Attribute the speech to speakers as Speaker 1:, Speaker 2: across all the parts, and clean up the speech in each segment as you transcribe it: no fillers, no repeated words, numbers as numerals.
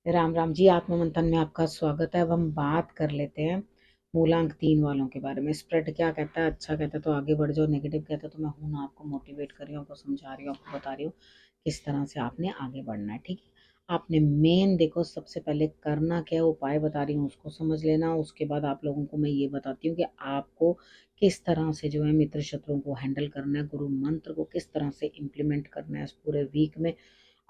Speaker 1: राम राम जी। आत्ममंथन में आपका स्वागत है। अब हम बात कर लेते हैं मूलांक 3 वालों के बारे में। स्प्रेड क्या कहता है? अच्छा कहता है तो आगे बढ़ जाओ, नेगेटिव कहता है तो मैं हूं ना, आपको मोटिवेट कर रही हूँ, आपको समझा रही हूँ, आपको बता रही हूँ किस तरह से आपने आगे बढ़ना है। ठीक है, आपने मेन देखो, सबसे पहले करना क्या है, उपाय बता रही हूँ उसको समझ लेना। उसके बाद आप लोगों को मैं ये बताती हूँ कि आपको किस तरह से जो है मित्र शत्रुओं को हैंडल करना है, गुरु मंत्र को किस तरह से इम्प्लीमेंट करना है इस पूरे वीक में,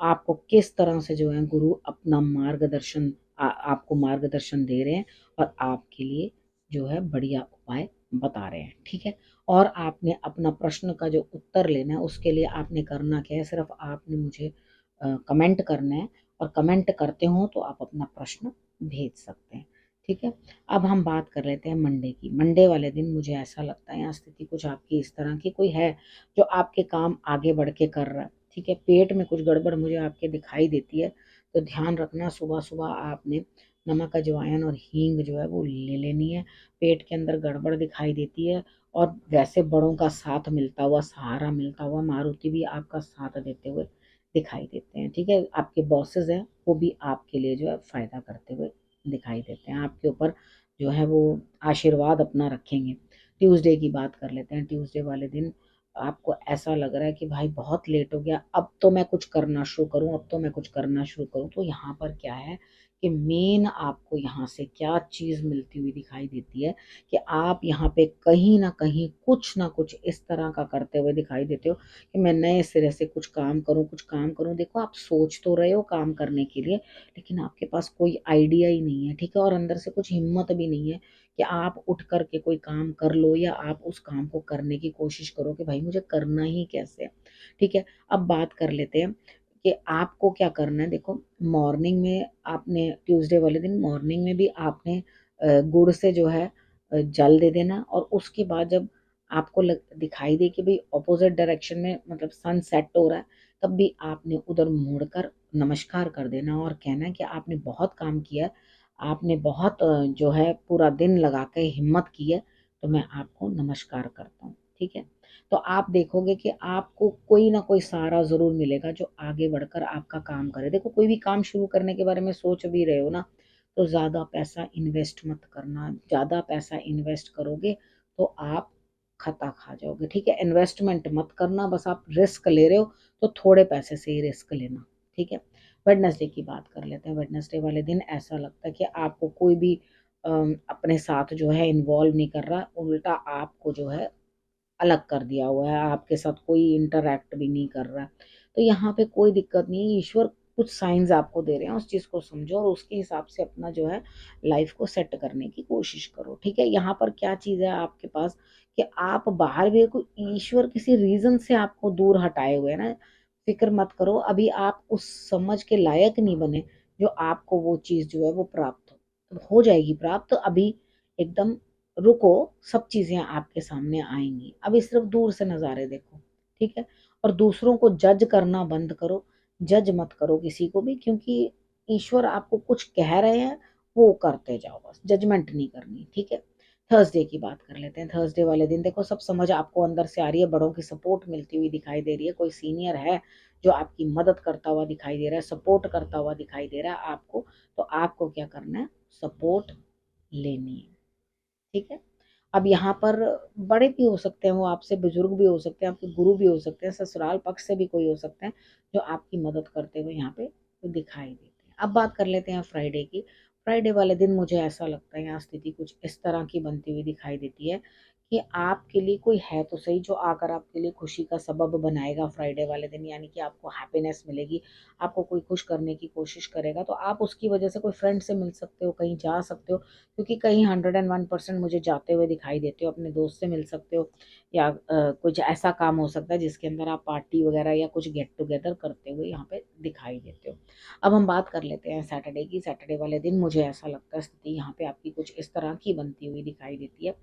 Speaker 1: आपको किस तरह से जो है गुरु अपना मार्गदर्शन आपको मार्गदर्शन दे रहे हैं और आपके लिए जो है बढ़िया उपाय बता रहे हैं। ठीक है, और आपने अपना प्रश्न का जो उत्तर लेना है उसके लिए आपने करना क्या है, सिर्फ आपने मुझे कमेंट करना है, और कमेंट करते हो तो आप अपना प्रश्न भेज सकते हैं। ठीक है, अब हम बात कर लेते हैं मंडे की। मंडे वाले दिन मुझे ऐसा लगता है यहाँ स्थिति कुछ आपकी इस तरह की कोई है जो आपके काम आगे बढ़ के कर रहा है। ठीक है, पेट में कुछ गड़बड़ मुझे आपके दिखाई देती है, तो ध्यान रखना। सुबह सुबह आपने नमक अजवाइन और हींग जो है वो ले लेनी है। पेट के अंदर गड़बड़ दिखाई देती है, और वैसे बड़ों का साथ मिलता हुआ, सहारा मिलता हुआ, मारुति भी आपका साथ देते हुए दिखाई देते हैं। ठीक है, आपके बॉसेस हैं वो भी आपके लिए जो है फायदा करते हुए दिखाई देते हैं, आपके ऊपर जो है वो आशीर्वाद अपना रखेंगे। ट्यूसडे की बात कर लेते हैं। ट्यूसडे वाले दिन आपको ऐसा लग रहा है कि भाई बहुत लेट हो गया, अब तो मैं कुछ करना शुरू करूं, अब तो मैं कुछ करना शुरू करूं। तो यहाँ पर क्या है कि मेन आपको यहाँ से क्या चीज़ मिलती हुई दिखाई देती है कि आप यहाँ पे कहीं ना कुछ इस तरह का करते हुए दिखाई देते हो कि मैं नए सिरे से कुछ काम करूं, कुछ काम करूं। देखो, आप सोच तो रहे हो काम करने के लिए, लेकिन आपके पास कोई आइडिया ही नहीं है। ठीक है, और अंदर से कुछ हिम्मत भी नहीं है कि आप उठ करके कोई काम कर लो, या आप उस काम को करने की कोशिश करो कि भाई मुझे करना ही कैसे है। ठीक है, अब बात कर लेते हैं कि आपको क्या करना है। देखो, मॉर्निंग में आपने ट्यूसडे वाले दिन मॉर्निंग में भी आपने गुड़ से जो है जल दे देना, और उसके बाद जब आपको दिखाई दे कि भाई ऑपोजिट डायरेक्शन में मतलब सन सेट हो रहा है, तब भी आपने उधर मुड़कर नमस्कार कर देना और कहना है कि आपने बहुत काम किया, आपने बहुत जो है पूरा दिन लगा के हिम्मत की है, तो मैं आपको नमस्कार करता हूँ। ठीक है, तो आप देखोगे कि आपको कोई ना कोई सहारा जरूर मिलेगा जो आगे बढ़कर आपका काम करे। देखो, कोई भी काम शुरू करने के बारे में सोच भी रहे हो ना, तो ज्यादा पैसा इन्वेस्ट मत करना। ज्यादा पैसा इन्वेस्ट करोगे तो आप खता खा जाओगे। ठीक है, इन्वेस्टमेंट मत करना, बस आप रिस्क ले रहे हो तो थोड़े पैसे से ही रिस्क लेना। ठीक है, वेडनेसडे की बात कर लेते हैं। वेडनेसडे वाले दिन ऐसा लगता है कि आपको कोई भी अपने साथ जो है इन्वॉल्व नहीं कर रहा, उल्टा आपको जो है अलग कर दिया हुआ है, आपके साथ कोई इंटरैक्ट भी नहीं कर रहा है। तो यहाँ पे कोई दिक्कत नहीं है, ईश्वर कुछ साइंस आपको दे रहे हैं, उस चीज़ को समझो और उसके हिसाब से अपना जो है लाइफ को सेट करने की कोशिश करो। ठीक है, यहाँ पर क्या चीज़ है आपके पास कि आप बाहर भी को ईश्वर किसी रीजन से आपको दूर हटाए हुए है ना। फिक्र मत करो, अभी आप उस समझ के लायक नहीं बने जो आपको वो चीज़ जो है वो प्राप्त हो जाएगी प्राप्त। तो अभी एकदम रुको, सब चीजें आपके सामने आएंगी, अभी सिर्फ दूर से नज़ारे देखो। ठीक है, और दूसरों को जज करना बंद करो। जज मत करो किसी को भी, क्योंकि ईश्वर आपको कुछ कह रहे हैं, वो करते जाओ, बस जजमेंट नहीं करनी। ठीक है, थर्सडे की बात कर लेते हैं। थर्सडे वाले दिन देखो, सब समझ आपको अंदर से आ रही है, बड़ों की सपोर्ट मिलती हुई दिखाई दे रही है, कोई सीनियर है जो आपकी मदद करता हुआ दिखाई दे रहा है, सपोर्ट करता हुआ दिखाई दे रहा है आपको। तो आपको क्या करना है, सपोर्ट लेनी है। ठीक है, अब यहाँ पर बड़े भी हो सकते हैं, वो आपसे बुजुर्ग भी हो सकते हैं, आपके गुरु भी हो सकते हैं, ससुराल पक्ष से भी कोई हो सकते हैं जो आपकी मदद करते हुए यहाँ पे दिखाई देते हैं। अब बात कर लेते हैं फ्राइडे की। फ्राइडे वाले दिन मुझे ऐसा लगता है यहाँ स्थिति कुछ इस तरह की बनती हुई दिखाई देती है कि आपके लिए कोई है तो सही जो आकर आपके लिए खुशी का सबब बनाएगा फ्राइडे वाले दिन, यानी कि आपको हैप्पीनेस मिलेगी, आपको कोई खुश करने की कोशिश करेगा, तो आप उसकी वजह से कोई फ्रेंड से मिल सकते हो, कहीं जा सकते हो, क्योंकि कहीं 101% मुझे जाते हुए दिखाई देते हो। अपने दोस्त से मिल सकते हो, या कुछ ऐसा काम हो सकता है जिसके अंदर आप पार्टी वगैरह या कुछ गेट टुगेदर करते हुए यहाँ पे दिखाई देते हो। अब हम बात कर लेते हैं सैटरडे की। सैटरडे वाले दिन मुझे ऐसा लगता है स्थिति यहाँ पे आपकी कुछ इस तरह की बनती हुई दिखाई देती है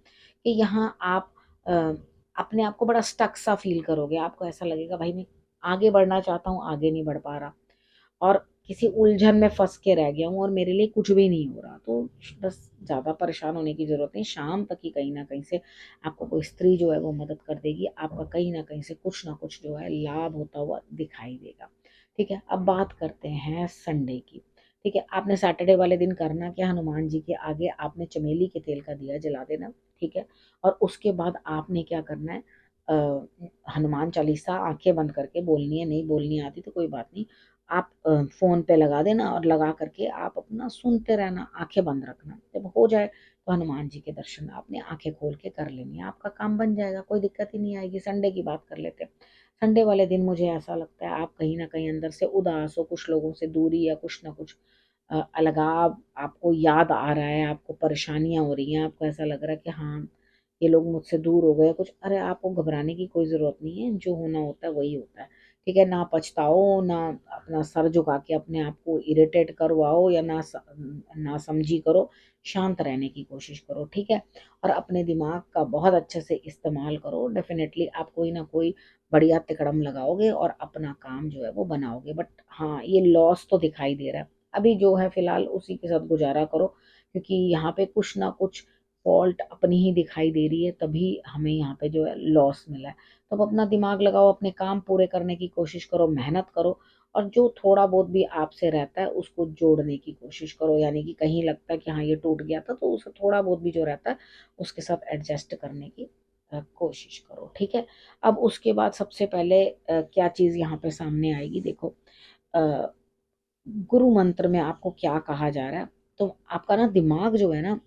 Speaker 1: कि यहाँ आप अ, अपने आप को बड़ा स्टक सा फील करोगे। आपको ऐसा लगेगा भाई मैं आगे बढ़ना चाहता हूँ, आगे नहीं बढ़ पा रहा, और किसी उलझन में फंस के रह गया हूँ और मेरे लिए कुछ भी नहीं हो रहा। तो बस ज़्यादा परेशान होने की ज़रूरत नहीं, शाम तक ही कहीं ना कहीं से आपको कोई स्त्री जो है वो मदद कर देगी, आपका कहीं ना कहीं से कुछ ना कुछ जो है लाभ होता हुआ दिखाई देगा। ठीक है, अब बात करते हैं संडे की। ठीक है। आपने सैटरडे वाले दिन करना क्या, हनुमान जी के आगे आपने चमेली के तेल का दिया जला देना, ठीक है। और उसके बाद आपने क्या करना है, हनुमान चालीसा आंखें बंद करके बोलनी है, नहीं बोलनी आती तो कोई बात नहीं, आप फोन पे लगा देना और लगा करके आप अपना सुनते रहना, आंखें बंद रखना। जब हो जाए तो हनुमान जी के दर्शन आपने आंखें खोल के कर लेनी है, आपका काम बन जाएगा, कोई दिक्कत ही नहीं आएगी। संडे की बात कर लेते हैं। संडे वाले दिन मुझे ऐसा लगता है आप कहीं ना कहीं अंदर से उदास हो, कुछ लोगों से दूरी या कुछ ना कुछ अलगाव आपको याद आ रहा है, आपको परेशानियां हो रही हैं, आपको ऐसा लग रहा है कि हाँ ये लोग मुझसे दूर हो गए कुछ। अरे आपको घबराने की कोई ज़रूरत नहीं है, जो होना होता है वही होता है, ठीक है। ना पछताओ, ना अपना सर झुका के अपने आप को इरिटेट करवाओ, या ना समझी करो, शांत रहने की कोशिश करो, ठीक है। और अपने दिमाग का बहुत अच्छे से इस्तेमाल करो, डेफिनेटली आप कोई ना कोई बढ़िया तिकड़म लगाओगे और अपना काम जो है वो बनाओगे। बट हाँ, ये लॉस तो दिखाई दे रहा है, अभी जो है फिलहाल उसी के साथ गुजारा करो, क्योंकि यहाँ पे कुछ ना कुछ फॉल्ट अपनी ही दिखाई दे रही है, तभी हमें यहाँ पे जो है लॉस मिला है। तो अब अपना दिमाग लगाओ, अपने काम पूरे करने की कोशिश करो, मेहनत करो, और जो थोड़ा बहुत भी आपसे रहता है उसको जोड़ने की कोशिश करो, यानी कि कहीं लगता है कि हाँ ये टूट गया था तो उसे थोड़ा बहुत भी जो रहता है उसके साथ एडजस्ट करने की कोशिश करो, ठीक है। अब उसके बाद सबसे पहले क्या चीज़ यहाँ पे सामने आएगी, देखो गुरु मंत्र में आपको क्या कहा जा रहा है। तो आपका ना दिमाग जो है ना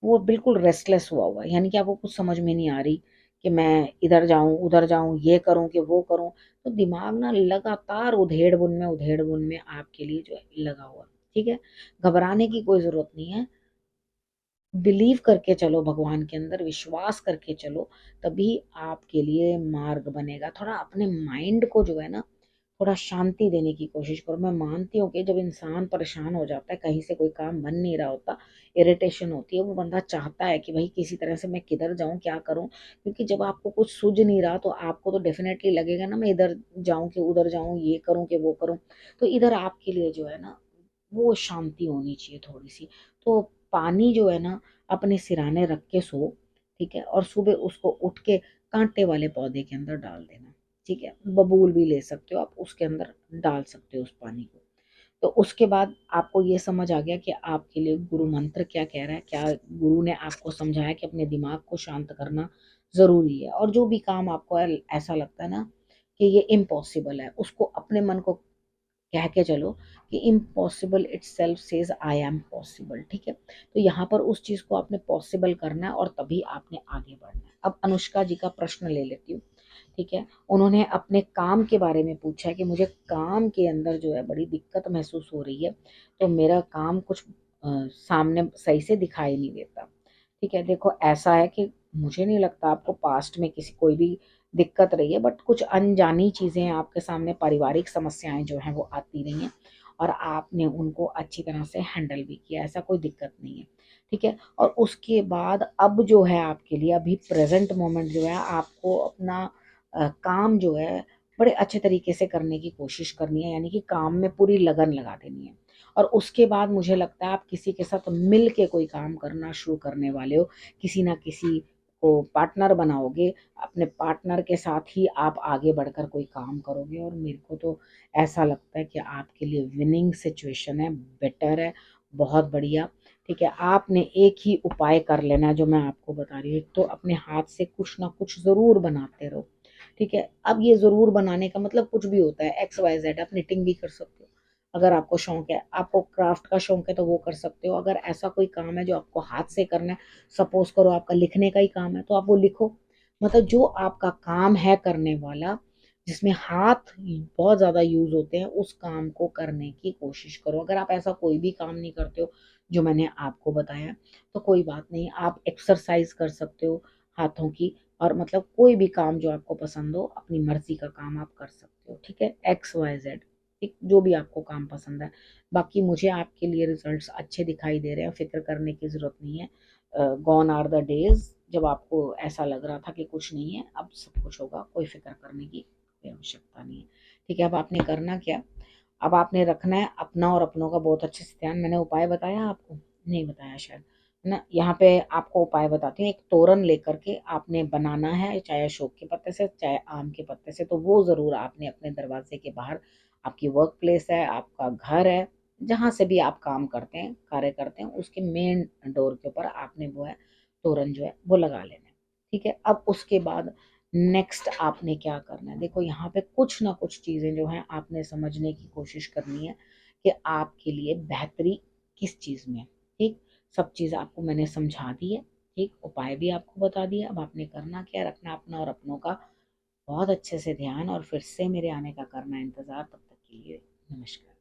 Speaker 1: वो बिल्कुल रेस्टलेस हुआ हुआ है, यानी कि आपको कुछ समझ में नहीं आ रही कि मैं इधर जाऊं उधर जाऊं, ये करूं कि वो करूं। तो दिमाग ना लगातार उधेड़ बुन में आपके लिए जो है लगा हुआ है, ठीक है। घबराने की कोई जरूरत नहीं है, बिलीव करके चलो, भगवान के अंदर विश्वास करके चलो, तभी आपके लिए मार्ग बनेगा। थोड़ा अपने माइंड को जो है ना थोड़ा शांति देने की कोशिश करो। मैं मानती हूँ कि जब इंसान परेशान हो जाता है, कहीं से कोई काम बन नहीं रहा होता, इरिटेशन होती है, वो बंदा चाहता है कि भाई किसी तरह से मैं किधर जाऊं, क्या करूं। क्योंकि जब आपको कुछ सूझ नहीं रहा तो आपको तो डेफिनेटली लगेगा ना मैं इधर जाऊं कि उधर जाऊं, ये करूं कि वो करूं। तो इधर आपके लिए जो है ना वो शांति होनी चाहिए थोड़ी सी। तो पानी जो है ना अपने सिराने रख के सो, ठीक है। और सुबह उसको उठ के कांटे वाले पौधे के अंदर डाल देना, ठीक है। बबूल भी ले सकते हो आप, उसके अंदर डाल सकते हो उस पानी को। तो उसके बाद आपको ये समझ आ गया कि आपके लिए गुरु मंत्र क्या कह रहा है, क्या गुरु ने आपको समझाया कि अपने दिमाग को शांत करना जरूरी है। और जो भी काम आपको ऐसा लगता है ना कि ये इम्पॉसिबल है, उसको अपने मन को कह के चलो कि impossible it self says I am possible, ठीक है। तो यहाँ पर उस चीज को आपने पॉसिबल करना है और तभी आपने आगे बढ़ना है। अब अनुष्का जी का प्रश्न ले लेती हूँ, ठीक है। उन्होंने अपने काम के बारे में पूछा है कि मुझे काम के अंदर जो है बड़ी दिक्कत महसूस हो रही है, तो मेरा काम कुछ सामने सही से दिखाई नहीं देता, ठीक है। देखो ऐसा है कि मुझे नहीं लगता आपको पास्ट में किसी कोई भी दिक्कत रही है, बट कुछ अनजानी चीज़ें आपके सामने, पारिवारिक समस्याएं जो हैं वो आती रही हैं और आपने उनको अच्छी तरह से हैंडल भी किया, ऐसा कोई दिक्कत नहीं है, ठीक है। और उसके बाद अब जो है आपके लिए अभी प्रेजेंट मोमेंट जो है आपको अपना काम जो है बड़े अच्छे तरीके से करने की कोशिश करनी है, यानी कि काम में पूरी लगन लगा देनी है। और उसके बाद मुझे लगता है आप किसी के साथ मिल के कोई काम करना शुरू करने वाले हो, किसी ना किसी को पार्टनर बनाओगे, अपने पार्टनर के साथ ही आप आगे बढ़कर कोई काम करोगे। और मेरे को तो ऐसा लगता है कि आपके लिए विनिंग सिचुएशन है, बेटर है, बहुत बढ़िया, ठीक है। आपने एक ही उपाय कर लेना है जो मैं आपको बता रही हूँ, तो अपने हाथ से कुछ ना कुछ ज़रूर बनाते रहो, ठीक है। अब ये ज़रूर बनाने का मतलब कुछ भी होता है, एक्स वाई जेड। आप निटिंग भी कर सकते हो अगर आपको शौक है, आपको क्राफ्ट का शौक है तो वो कर सकते हो। अगर ऐसा कोई काम है जो आपको हाथ से करना है, सपोज करो आपका लिखने का ही काम है, तो आप वो लिखो। मतलब जो आपका काम है करने वाला, जिसमें हाथ बहुत ज़्यादा यूज होते हैं, उस काम को करने की कोशिश करो। अगर आप ऐसा कोई भी काम नहीं करते हो जो मैंने आपको बताया, तो कोई बात नहीं, आप एक्सरसाइज कर सकते हो हाथों की। और मतलब कोई भी काम जो आपको पसंद हो, अपनी मर्जी का काम आप कर सकते हो, ठीक है। एक्स वाई जेड, एक जो भी आपको काम पसंद है। बाकी मुझे आपके लिए रिजल्ट्स अच्छे दिखाई दे रहे हैं, फिक्र करने की ज़रूरत नहीं है। गॉन आर द डेज जब आपको ऐसा लग रहा था कि कुछ नहीं है, अब सब कुछ होगा, कोई फिक्र करने की कोई आवश्यकता नहीं है, ठीक है। अब आपने करना क्या, अब आपने रखना है अपना और अपनों का बहुत अच्छे से ध्यान। मैंने उपाय बताया आपको, नहीं बताया शायद, है ना। यहाँ पे आपको उपाय बताती हूँ। एक तोरण लेकर के आपने बनाना है, चाहे अशोक के पत्ते से चाहे आम के पत्ते से, तो वो ज़रूर आपने अपने दरवाजे के बाहर, आपकी वर्क प्लेस है, आपका घर है, जहाँ से भी आप काम करते हैं, कार्य करते हैं, उसके मेन डोर के ऊपर आपने वो है तोरण जो है वो लगा लेना है। ठीक है, अब उसके बाद नेक्स्ट आपने क्या करना है, देखो यहाँ पे कुछ ना कुछ चीजें जो है आपने समझने की कोशिश करनी है कि आपके लिए बेहतरी किस चीज में है। ठीक, सब चीज आपको मैंने समझा दी है। ठीक, उपाय भी आपको बता दिया। अब आपने करना क्या है, रखना अपना और अपनों का बहुत अच्छे से ध्यान, और फिर से मेरे आने का करना इंतजार। तब तक के लिए नमस्कार।